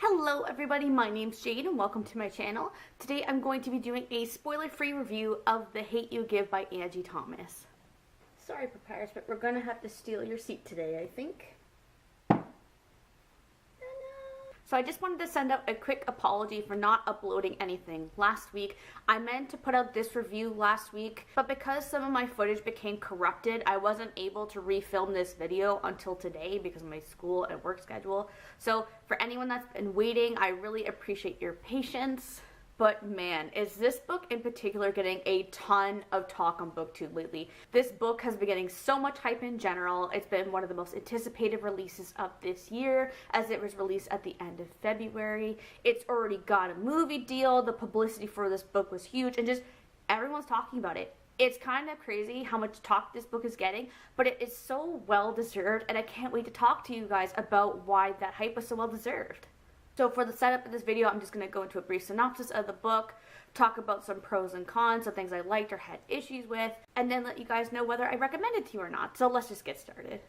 Hello everybody, my name's Jade and welcome to my channel. Today I'm going to be doing a spoiler-free review of The Hate U Give by Angie Thomas. Sorry Papyrus, but we're gonna have to steal your seat today, I think. So I just wanted to send out a quick apology for not uploading anything last week. I meant to put out this review last week, but because some of my footage became corrupted, I wasn't able to refilm this video until today because of my school and work schedule. So for anyone that's been waiting, I really appreciate your patience. But man, is this book in particular getting a ton of talk on BookTube lately. This book has been getting so much hype in general. It's been one of the most anticipated releases of this year, as it was released at the end of February. It's already got a movie deal. The publicity for this book was huge, and just everyone's talking about it. It's kind of crazy how much talk this book is getting, but it is so well deserved, and I can't wait to talk to you guys about why that hype was so well deserved. So for the setup of this video, I'm just going to go into a brief synopsis of the book, talk about some pros and cons, some things I liked or had issues with, and then let you guys know whether I recommend it to you or not. So let's just get started.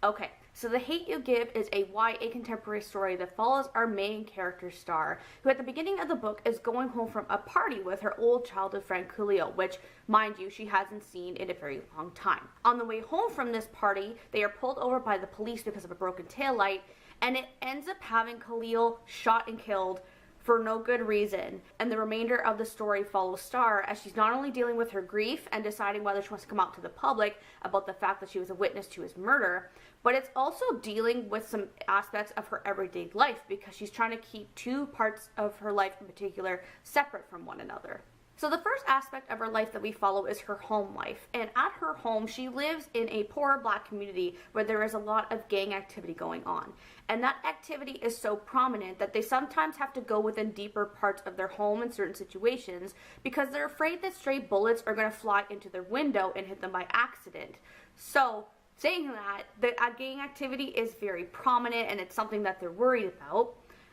Okay, so The Hate U Give is a YA contemporary story that follows our main character Star, who at the beginning of the book is going home from a party with her old childhood friend Khalil, which, mind you, she hasn't seen in a very long time. On the way home from this party, they are pulled over by the police because of a broken taillight, and it ends up having Khalil shot and killed for no good reason. And the remainder of the story follows Star as she's not only dealing with her grief and deciding whether she wants to come out to the public about the fact that she was a witness to his murder, but it's also dealing with some aspects of her everyday life because she's trying to keep two parts of her life in particular separate from one another. So the first aspect of her life that we follow is her home life. And at her home, she lives in a poor black community where there is a lot of gang activity going on. And that activity is so prominent that they sometimes have to go within deeper parts of their home in certain situations because they're afraid that stray bullets are going to fly into their window and hit them by accident. So, saying that, the gang activity is very prominent and it's something that they're worried about.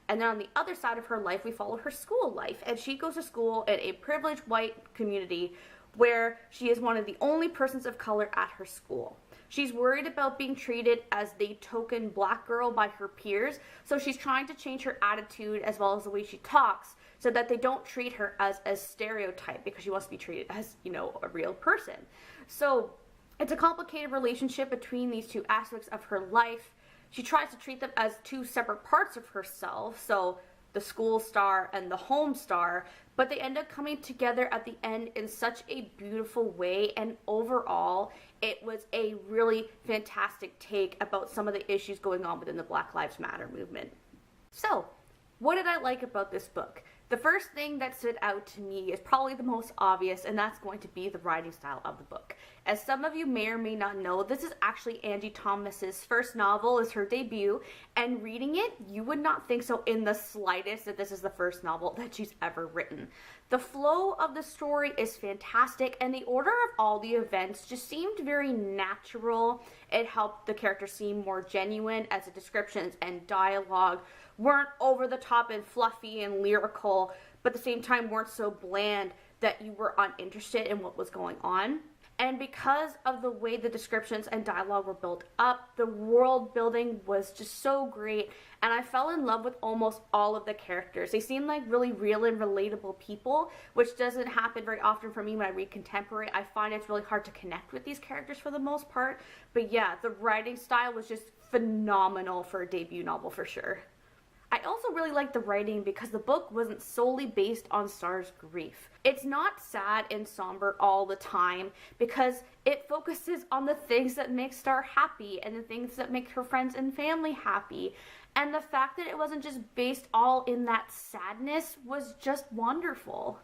And then on the other side of her life, we follow her school life. And she goes to school in a privileged white community where she is one of the only persons of color at her school. She's worried about being treated as the token black girl by her peers, so she's trying to change her attitude as well as the way she talks so that they don't treat her as a stereotype because she wants to be treated as, you know, a real person. So it's a complicated relationship between these two aspects of her life. She tries to treat them as two separate parts of herself, so the school Star and the home Star, but they end up coming together at the end in such a beautiful way, and overall, it was a really fantastic take about some of the issues going on within the Black Lives Matter movement. So, what did I like about this book? The first thing that stood out to me is probably the most obvious, and that's going to be the writing style of the book. As some of you may or may not know, this is actually Angie Thomas's first novel, is her debut, and reading it, you would not think so in the slightest that this is the first novel that she's ever written. The flow of the story is fantastic, and the order of all the events just seemed very natural. It helped the characters seem more genuine as the descriptions and dialogue weren't over the top and fluffy and lyrical, but at the same time weren't so bland that you were uninterested in what was going on. And because of the way the descriptions and dialogue were built up, the world building was just so great, and I fell in love with almost all of the characters. They seemed like really real and relatable people, which doesn't happen very often for me when I read contemporary. I find it's really hard to connect with these characters for the most part, but yeah, the writing style was just phenomenal for a debut novel for sure. I also really liked the writing because the book wasn't solely based on Star's grief. It's not sad and somber all the time because it focuses on the things that make Star happy and the things that make her friends and family happy. And the fact that it wasn't just based all in that sadness was just wonderful.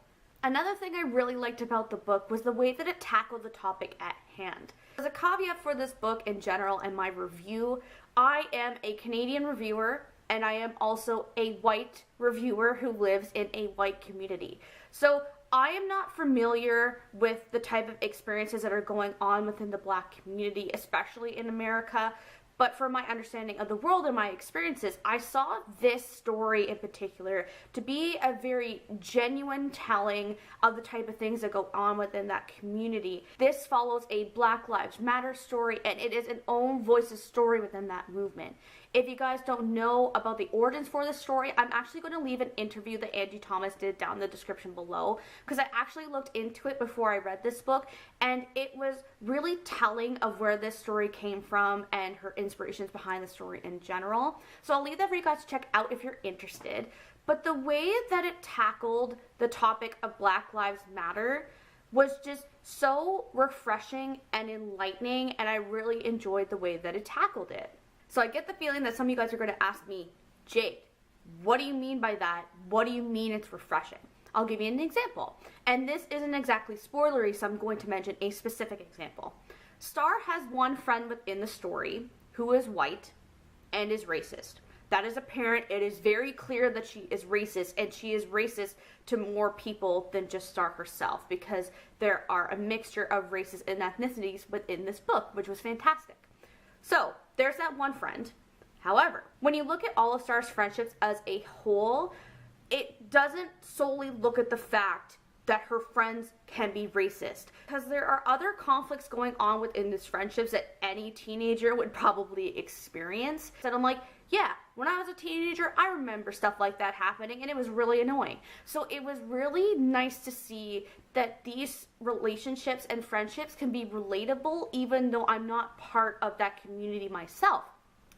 Another thing I really liked about the book was the way that it tackled the topic at hand. As a caveat for this book in general and my review, I am a Canadian reviewer, and I am also a white reviewer who lives in a white community. So I am not familiar with the type of experiences that are going on within the black community, especially in America. But from my understanding of the world and my experiences, I saw this story in particular to be a very genuine telling of the type of things that go on within that community. This follows a Black Lives Matter story, and it is an own voices story within that movement. If you guys don't know about the origins for this story, I'm actually going to leave an interview that Angie Thomas did down in the description below, because I actually looked into it before I read this book, and it was really telling of where this story came from and her inspirations behind the story in general. So I'll leave that for you guys to check out if you're interested. But the way that it tackled the topic of Black Lives Matter was just so refreshing and enlightening, and I really enjoyed the way that it tackled it. So I get the feeling that some of you guys are going to ask me, Jade, what do you mean by that? What do you mean it's refreshing? I'll give you an example. And this isn't exactly spoilery, so I'm going to mention a specific example. Star has one friend within the story who is white and is racist. That is apparent. It is very clear that she is racist, and she is racist to more people than just Star herself, because there are a mixture of races and ethnicities within this book, which was fantastic. So there's that one friend. However, when you look at all of Star's friendships as a whole, it doesn't solely look at the fact that her friends can be racist, because there are other conflicts going on within these friendships that any teenager would probably experience. And I'm like, yeah, when I was a teenager, I remember stuff like that happening, and it was really annoying. So it was really nice to see that these relationships and friendships can be relatable, even though I'm not part of that community myself.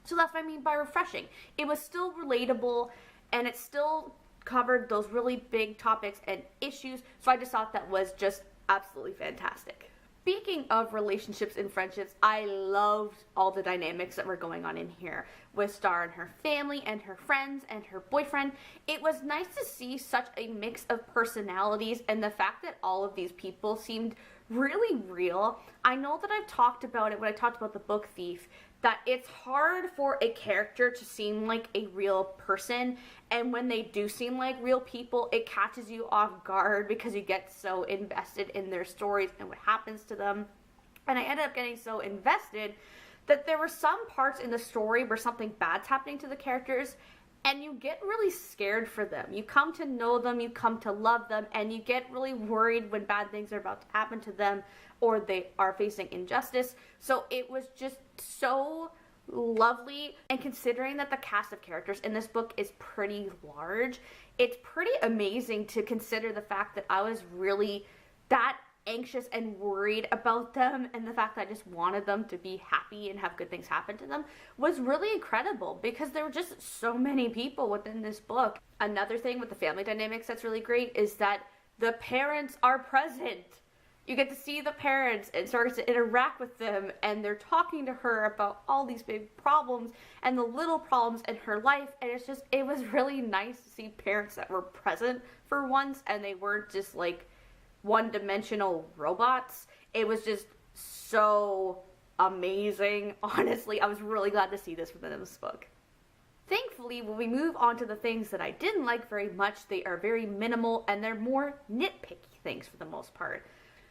So that's what I mean by refreshing. It was still relatable, and it still covered those really big topics and issues, so I just thought that was just absolutely fantastic. Speaking of relationships and friendships, I loved all the dynamics that were going on in here with Star and her family and her friends and her boyfriend. It was nice to see such a mix of personalities, and the fact that all of these people seemed really real. I know that I've talked about it when I talked about the book Thief, that it's hard for a character to seem like a real person, and when they do seem like real people, it catches you off guard because you get so invested in their stories and what happens to them. And I ended up getting so invested that there were some parts in the story where something bad's happening to the characters, and you get really scared for them. You come to know them, you come to love them, and you get really worried when bad things are about to happen to them or they are facing injustice. So it was just so lovely, and considering that the cast of characters in this book is pretty large, it's pretty amazing to consider the fact that I was really that anxious and worried about them, and the fact that I just wanted them to be happy and have good things happen to them was really incredible, because there were just so many people within this book. Another thing with the family dynamics that's really great is that the parents are present. You get to see the parents and start to interact with them, and they're talking to her about all these big problems and the little problems in her life, and it was really nice to see parents that were present for once, and they weren't just like one-dimensional robots. It was just so amazing. Honestly, I was really glad to see this within this book. Thankfully, when we move on to the things that I didn't like very much, they are very minimal, and they're more nitpicky things for the most part.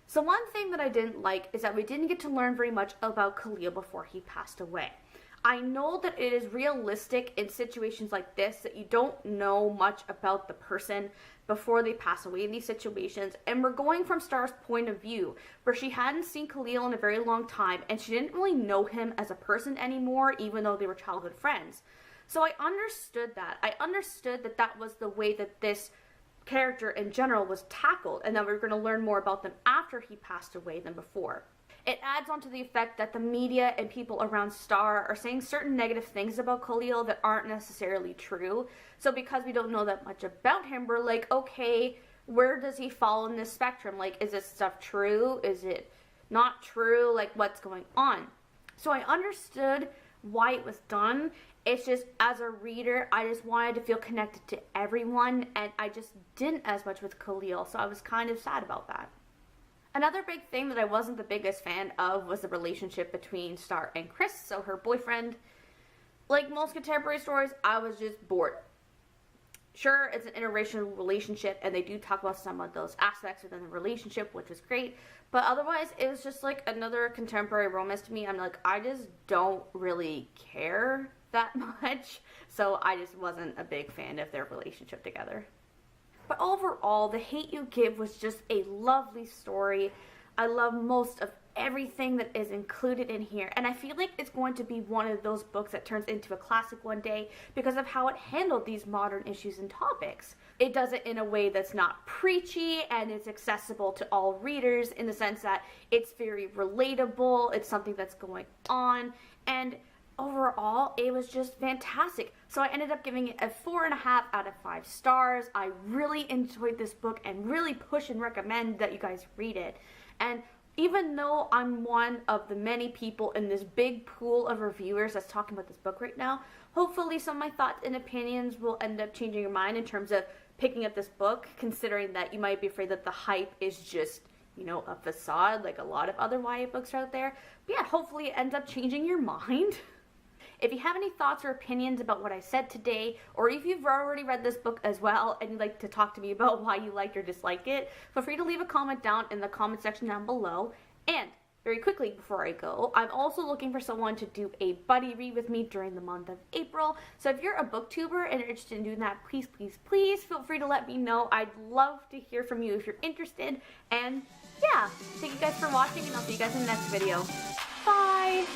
So one thing that I didn't like is that we didn't get to learn very much about Khalil before he passed away. I know that it is realistic in situations like this that you don't know much about the person before they pass away in these situations, and we're going from Star's point of view, where she hadn't seen Khalil in a very long time, and she didn't really know him as a person anymore, even though they were childhood friends. So I understood that. I understood that that was the way that this character in general was tackled, and that we were going to learn more about them after he passed away than before. It adds on to the effect that the media and people around Star are saying certain negative things about Khalil that aren't necessarily true. So because we don't know that much about him, we're like, okay, where does he fall in this spectrum? Like, is this stuff true? Is it not true? Like, what's going on? So I understood why it was done. It's just, as a reader, I just wanted to feel connected to everyone, and I just didn't as much with Khalil, so I was kind of sad about that. Another big thing that I wasn't the biggest fan of was the relationship between Star and Chris, so her boyfriend. Like most contemporary stories, I was just bored. Sure, it's an interracial relationship, and they do talk about some of those aspects within the relationship, which was great, but otherwise, it was just like another contemporary romance to me. I'm like, I just don't really care that much, so I just wasn't a big fan of their relationship together. But overall, The Hate U Give was just a lovely story. I love most of everything that is included in here. And I feel like it's going to be one of those books that turns into a classic one day because of how it handled these modern issues and topics. It does it in a way that's not preachy, and it's accessible to all readers in the sense that it's very relatable, it's something that's going on, and overall, it was just fantastic. So I ended up giving it a 4.5 out of 5 stars. I really enjoyed this book and really push and recommend that you guys read it. And even though I'm one of the many people in this big pool of reviewers that's talking about this book right now, hopefully some of my thoughts and opinions will end up changing your mind in terms of picking up this book, considering that you might be afraid that the hype is just, you know, a facade like a lot of other YA books out there. But yeah, hopefully it ends up changing your mind. If you have any thoughts or opinions about what I said today, or if you've already read this book as well and you'd like to talk to me about why you liked or disliked it, feel free to leave a comment down in the comment section down below. And very quickly before I go, I'm also looking for someone to do a buddy read with me during the month of April. So if you're a booktuber and you're interested in doing that, please, please, please feel free to let me know. I'd love to hear from you if you're interested. And yeah, thank you guys for watching, and I'll see you guys in the next video. Bye!